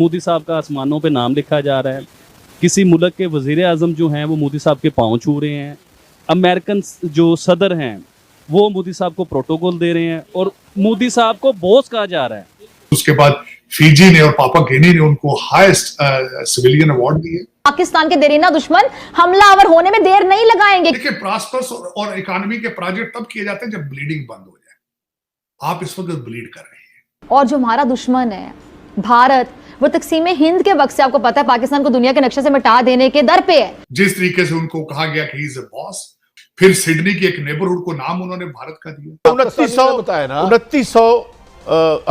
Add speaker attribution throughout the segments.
Speaker 1: मोदी साहब का आसमानों पे नाम लिखा जा रहा है, किसी मुल्क के वज़ीर आज़म जो हैं वो मोदी साहब के पाँव छू रहे हैं, अमेरिकन जो सदर हैं वो मोदी साहब को प्रोटोकॉल दे रहे हैं और मोदी साहब को बॉस कहा जा रहा है।
Speaker 2: उसके बाद फिजी ने और पापा गिनी ने उनको हाईएस्ट सिविलियन अवार्ड दिए।
Speaker 3: पाकिस्तान के देरीना दुश्मन हमलावर होने में देर नहीं लगाएंगे।
Speaker 2: देखिए, प्रॉस्पर्स और इकोनॉमी के प्रोजेक्ट तब किए जाते हैं जब ब्लीडिंग बंद हो जाए। आप इस वक्त ब्लीड कर रहे हैं।
Speaker 3: और जो हमारा दुश्मन है भारत, वो तकसीम हिंद के वक्त से आपको पता है पाकिस्तान को दुनिया के नक्शे से मिटा देने के दर पे है।
Speaker 2: जिस तरीके से उनको कहा गया कि ही इज अ बॉस, फिर सिडनी की एक नेबरहुड को नाम उन्होंने भारत का दिया।
Speaker 4: 2900 बताया ना, 2900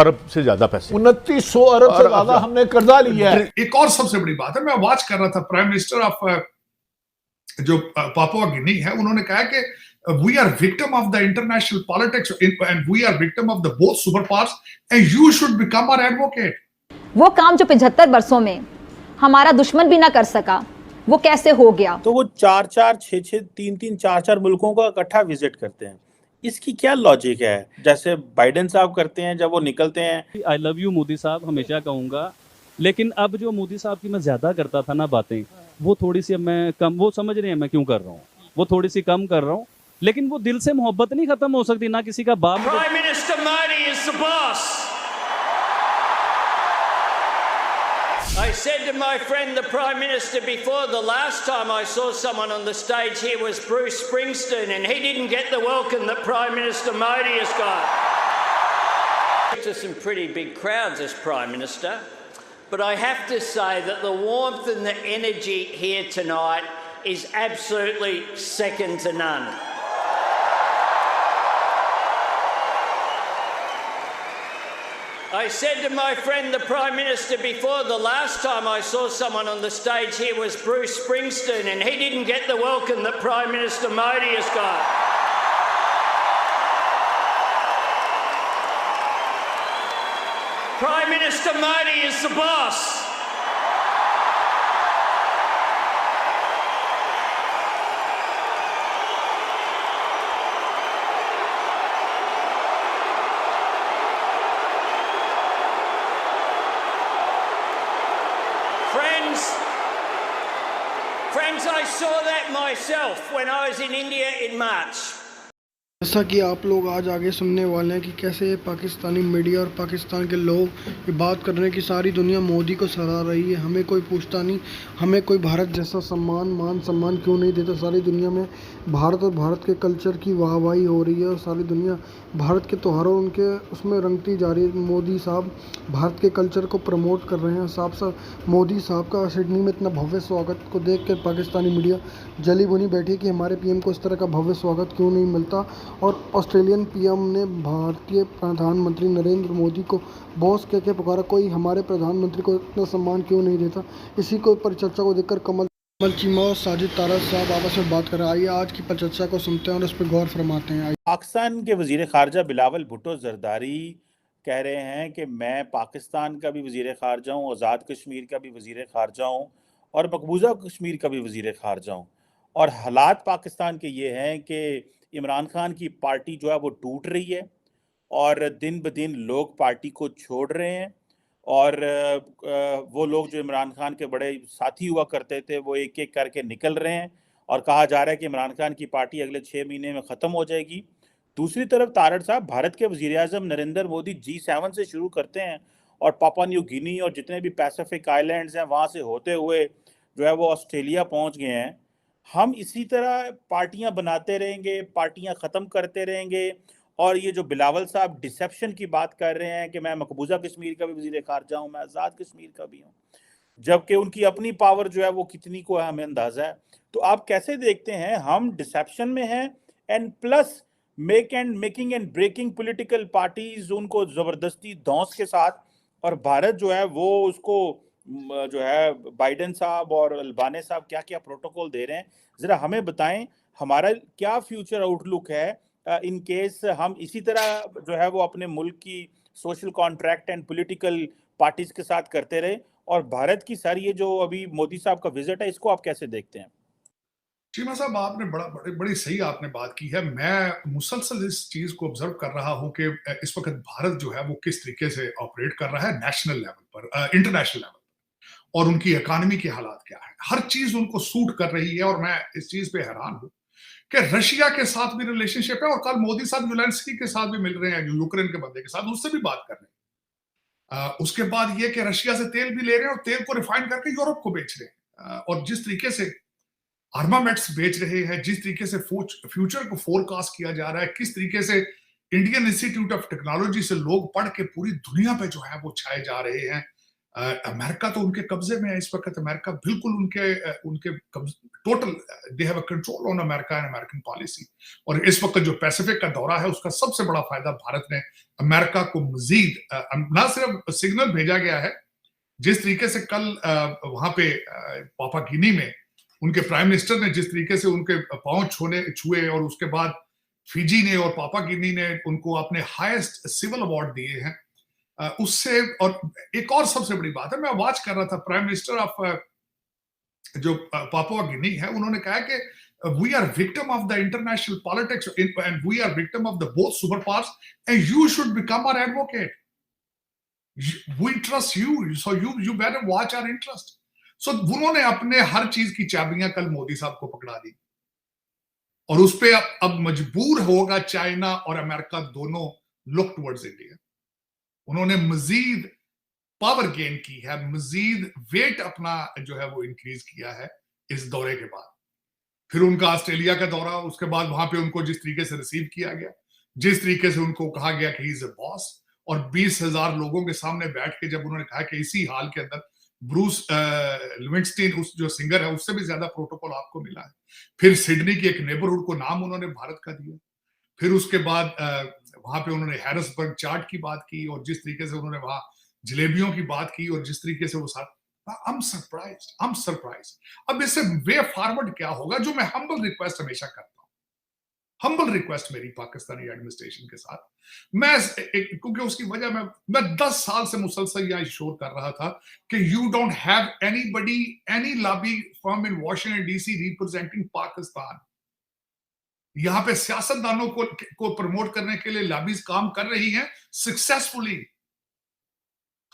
Speaker 4: अरब से ज्यादा पैसे,
Speaker 5: 2900 अरब से ज्यादा हमने कर्जा लिया है।
Speaker 2: एक और सबसे बड़ी बात है, मैं वॉच कर रहा था, प्राइम मिनिस्टर ऑफ जो पापुआ गिनी है, उन्होंने कहा कि we are victim of the international politics and we are victim of the both superpowers and you should become our advocate.
Speaker 3: वो काम जो 75 बरसों में हमारा दुश्मन भी ना कर सका, वो कैसे हो गया?
Speaker 6: तो वो 4-4, 6-6, 3-3, 4-4 मुल्कों का इकट्ठा विजिट करते हैं। इसकी क्या लॉजिक है? जैसे बाइडेन साहब करते हैं जब वो निकलते हैं।
Speaker 1: आई लव यू मोदी साहब हमेशा कहूँगा, लेकिन अब जो मोदी साहब की मैं ज़्यादा करता था ना बातें, वो थोड़ी सी अब मैं कम, वो समझ रहे हैं मैं क्यों कर रहा हूँ, वो थोड़ी सी कम कर रहा हूँ, लेकिन वो दिल से मोहब्बत नहीं खत्म हो सकती ना किसी का बाप।
Speaker 7: Prime Minister Modi is the boss. I said to my friend the Prime Minister before, the last time I saw someone on the stage here was Bruce Springsteen and he didn't get the welcome that Prime Minister Modi has got. To some pretty big crowds as Prime Minister, but I have to say that the warmth and the energy here tonight is absolutely second to none. I said to my friend the Prime Minister before, the last time I saw someone on the stage here was Bruce Springsteen and he didn't get the welcome that Prime Minister Modi has got. Prime Minister Modi is the boss. Friends, I saw that myself when I was in India in March.
Speaker 8: जैसा कि आप लोग आज आगे सुनने वाले हैं कि कैसे पाकिस्तानी मीडिया और पाकिस्तान के लोग ये बात कर रहे हैं कि सारी दुनिया मोदी को सराह रही है, हमें कोई पूछता नहीं, हमें कोई भारत जैसा मान सम्मान क्यों नहीं देता। सारी दुनिया में भारत और भारत के कल्चर की वाहवाही हो रही है और सारी दुनिया भारत के त्योहारों उनके उसमें रंगती जा रही है। मोदी साहब भारत के कल्चर को प्रमोट कर रहे हैं। साफ मोदी साहब का सिडनी में इतना भव्य स्वागत को देख कर पाकिस्तानी मीडिया जली भुनी बैठी कि हमारे पीएम को इस तरह का भव्य स्वागत क्यों नहीं मिलता। और ऑस्ट्रेलियन पीएम ने भारतीय प्रधानमंत्री नरेंद्र मोदी को बॉस कह के पुकारा, कोई हमारे प्रधानमंत्री को इतना सम्मान क्यों नहीं देता। इसी को परिचर्चा को देखकर कमल चीमा और साजिद तारा साहब आपस में बात कर रहे हैं। आइए आज की परिचर्चा को सुनते हैं और उस पर गौर फरमाते हैं।
Speaker 6: पाकिस्तान के वजीर खारजा बिलावल भुट्टो जरदारी कह रहे हैं कि मैं पाकिस्तान का भी वजीर खारजा हूँ, आज़ाद कश्मीर का भी वजीर खारजा हूँ और मकबूजा कश्मीर का भी वजीर खारजा हूँ। और हालात पाकिस्तान के ये हैं कि इमरान खान की पार्टी जो है वो टूट रही है और दिन ब दिन लोग पार्टी को छोड़ रहे हैं और वो लोग जो इमरान खान के बड़े साथी हुआ करते थे वो एक एक करके निकल रहे हैं और कहा जा रहा है कि इमरान खान की पार्टी अगले 6 महीने में ख़त्म हो जाएगी। दूसरी तरफ तारड़ साहब, भारत के वज़ीर आज़म नरेंद्र मोदी G7 से शुरू करते हैं और पापुआ न्यू गिनी और जितने भी पैसिफिक आइलैंड्स हैं वहाँ से होते हुए जो है वो ऑस्ट्रेलिया पहुँच गए हैं। हम इसी तरह पार्टियां बनाते रहेंगे, पार्टियां ख़त्म करते रहेंगे। और ये जो बिलावल साहब डिसेप्शन की बात कर रहे हैं कि मैं मकबूजा कश्मीर का भी वज़ीर खारजा हूँ, मैं आज़ाद कश्मीर का भी हूँ, जबकि उनकी अपनी पावर जो है वो कितनी को है हमें अंदाज़ा है। तो आप कैसे देखते हैं हम डिसेप्शन में हैं and plus making and breaking political parties उनको ज़बरदस्ती धौंस के साथ, और भारत जो है वो उसको जो है बाइडेन साहब और अल्बानी साहब क्या क्या प्रोटोकॉल दे रहे हैं। ज़रा हमें बताएं हमारा क्या फ्यूचर आउटलुक है इन केस हम इसी तरह जो है वो अपने मुल्क की social contract and political parties के साथ करते रहे। और भारत की सर ये जो अभी मोदी साहब का विजिट है इसको आप कैसे देखते हैं?
Speaker 2: चीमा साहब, आपने बड़ी सही आपने बात की है। मैं मुसलसल इस चीज को ऑब्जर्व कर रहा हूं कि इस वक्त भारत जो है वो किस तरीके से ऑपरेट कर रहा है नेशनल लेवल पर, इंटरनेशनल लेवल पर। और उनकी इकोनॉमी के हालात क्या है। हर चीज उनको सूट कर रही है और मैं इस चीज पे हैरान हूं कि रशिया के साथ भी रिलेशनशिप है और कल मोदी साहब ज़ेलेंस्की के साथ भी मिल रहे हैं, यूक्रेन के बंदे के साथ, उससे भी बात कर रहे हैं। उसके बाद ये कि रशिया से तेल भी ले रहे हैं और तेल को रिफाइन करके यूरोप को बेच रहे हैं। और जिस तरीके से आर्मामेंट्स बेच रहे हैं, जिस तरीके से फ्यूचर को फोरकास्ट किया जा रहा है, किस तरीके से इंडियन इंस्टीट्यूट ऑफ टेक्नोलॉजी से लोग पढ़ के पूरी दुनिया पे जो है वो छाए जा रहे हैं। अमेरिका तो उनके कब्जे में है इस वक्त। अमेरिका बिल्कुल उनके total they have a control on America and American policy. और इस वक्त जो पैसिफिक का दौरा है उसका सबसे बड़ा फायदा भारत ने अमेरिका को मजीद ना सिर्फ सिग्नल भेजा गया है, जिस तरीके से कल वहां पे पापा गिनी में उनके प्राइम मिनिस्टर ने जिस तरीके से उनके पांव छुए और उसके बाद फिजी ने और पापा गिनी ने उनको अपने हाईएस्ट सिविल अवार्ड दिए हैं, उससे। और एक और सबसे बड़ी बात है, मैं वॉच कर रहा था, प्राइम मिनिस्टर ऑफ जो पापुआ गिनी है, उन्होंने कहा कि we are victim of the international politics and we are victim of the both superpowers and you should become our advocate, we trust you, so you better watch our interest. So उन्होंने अपने हर चीज की चाबियां कल मोदी साहब को पकड़ा दी और उस पर अब मजबूर होगा चाइना और अमेरिका दोनों लुक टुवर्ड्स इंडिया। उन्होंने मजीद पावर गेन की है, मजीद वेट अपना जो है वो इंक्रीज किया है इस दौरे के बाद। फिर उनका ऑस्ट्रेलिया का दौरा, उसके बाद वहां पे उनको जिस तरीके से रिसीव किया गया, जिस तरीके से उनको कहा गया कि ही इज अ बॉस, और 20,000 लोगों के सामने बैठ के जब उन्होंने कहा कि इसी हाल के अंदर ब्रूस लिविंगस्टीन, उस जो सिंगर है, उससे भी ज्यादा प्रोटोकॉल आपको मिला है। फिर सिडनी की एक नेबरहुड को नाम उन्होंने भारत का दिया। फिर उसके बाद वहां पे उन्होंने हैरिसबर्ग चार्ट की बात की और जिस तरीके से उन्होंने वहां जलेबियों की बात की और जिस तरीके से वो साथ, I'm surprised। अब इससे वे फॉरवर्ड क्या होगा, जो मैं हम्बल रिक्वेस्ट हमेशा करता हूं, हम्बल रिक्वेस्ट मेरी पाकिस्तानी एडमिनिस्ट्रेशन के साथ, मैं क्योंकि उसकी वजह मैं 10 साल से मुसलसल यहां शोर कर रहा था कि you don't have anybody, any lobby firm in Washington DC representing Pakistan. यहां पे सियासतदानों को प्रमोट करने के लिए लॉबीज काम कर रही हैं सक्सेसफुली।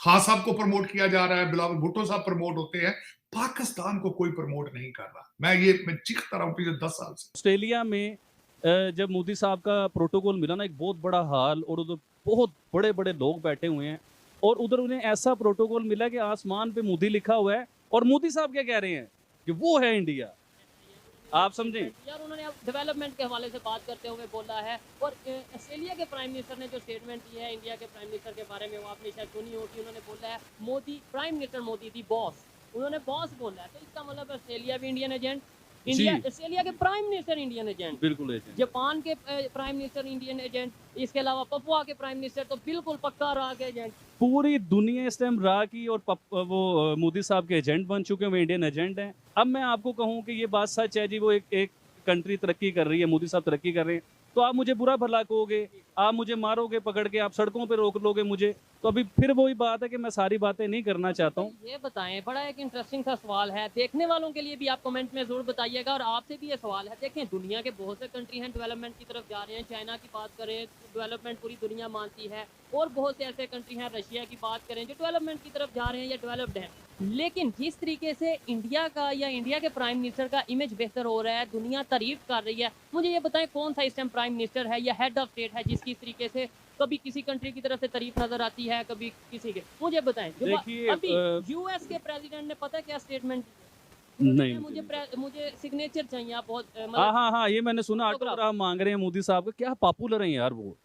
Speaker 2: खान साहब को प्रमोट किया जा रहा है, बिलावल भुट्टो साहब प्रमोट होते हैं, पाकिस्तान को कोई प्रमोट नहीं कर रहा। मैं चीखता रहा हूं पिछले 10 साल से।
Speaker 1: ऑस्ट्रेलिया में जब मोदी साहब का प्रोटोकॉल मिला ना, एक बहुत बड़ा हाल, और उधर बहुत बड़े बड़े लोग बैठे हुए हैं और उधर उन्हें ऐसा प्रोटोकॉल मिला कि आसमान पे मोदी लिखा हुआ है और मोदी साहब क्या कह रहे हैं कि वो है इंडिया। आप समझें
Speaker 9: यार, उन्होंने अब डेवलपमेंट के हवाले से बात करते हुए बोला है। और ऑस्ट्रेलिया के प्राइम मिनिस्टर ने जो स्टेटमेंट दी है इंडिया के प्राइम मिनिस्टर के बारे में, वो आपने शायद सुनी होगी। उन्होंने बोला है मोदी, प्राइम मिनिस्टर मोदी दी बॉस, उन्होंने बॉस बोला है। तो इसका मतलब ऑस्ट्रेलिया भी इंडियन एजेंट, इंडिया, ऑस्ट्रेलिया के प्राइम मिनिस्टर इंडियन एजेंट,
Speaker 1: बिल्कुल एजेंट,
Speaker 9: जापान के प्राइम मिनिस्टर इंडियन एजेंट, इसके अलावा पपुआ के प्राइम मिनिस्टर तो बिल्कुल पक्का रहा के एजेंट।
Speaker 1: पूरी दुनिया इस टाइम रा की और वो मोदी साहब के एजेंट बन चुके हैं, वो इंडियन एजेंट हैं। अब मैं आपको कहूं कि ये बात सच है जी, वो एक कंट्री तरक्की कर रही है, मोदी साहब तरक्की कर रहे हैं, तो आप मुझे बुरा भला कहोगे, आप मुझे मारोगे पकड़ के, आप सड़कों पे रोक लोगे मुझे, तो अभी फिर वही बात है कि मैं सारी बातें नहीं करना चाहता हूँ।
Speaker 9: ये बताएं, बड़ा एक इंटरेस्टिंग सा सवाल है, देखने वालों के लिए भी आप कमेंट में जरूर बताइएगा। और आपसे भी ये सवाल है, देखें दुनिया के बहुत से कंट्री हैं डेवलपमेंट की तरफ जा रहे हैं। चाइना की बात करें, डेवलपमेंट पूरी दुनिया मानती है, और बहुत से ऐसे कंट्री हैं, रशिया की बात करें, जो डेवलपमेंट की तरफ जा रहे हैं या डेवलप्ड हैं। लेकिन जिस तरीके से इंडिया का या इंडिया के प्राइम मिनिस्टर का इमेज बेहतर हो रहा है, दुनिया तारीफ कर रही है, मुझे ये बताएं कौन सा इस टाइम प्राइम मिनिस्टर है या हेड ऑफ स्टेट है जिसकी इस तरीके से कभी किसी कंट्री की तरफ से तारीफ नजर आती है, कभी किसी के, मुझे बताएं। अभी यूएस के प्रेसिडेंट ने पता क्या स्टेटमेंट,
Speaker 1: नहीं
Speaker 9: मुझे सिग्नेचर चाहिए। आप बहुत
Speaker 1: हाँ, ये मैंने सुना, ऑटोग्राफ मांग रहे हैं मोदी साहब का। क्या पॉपुलर है यार वो।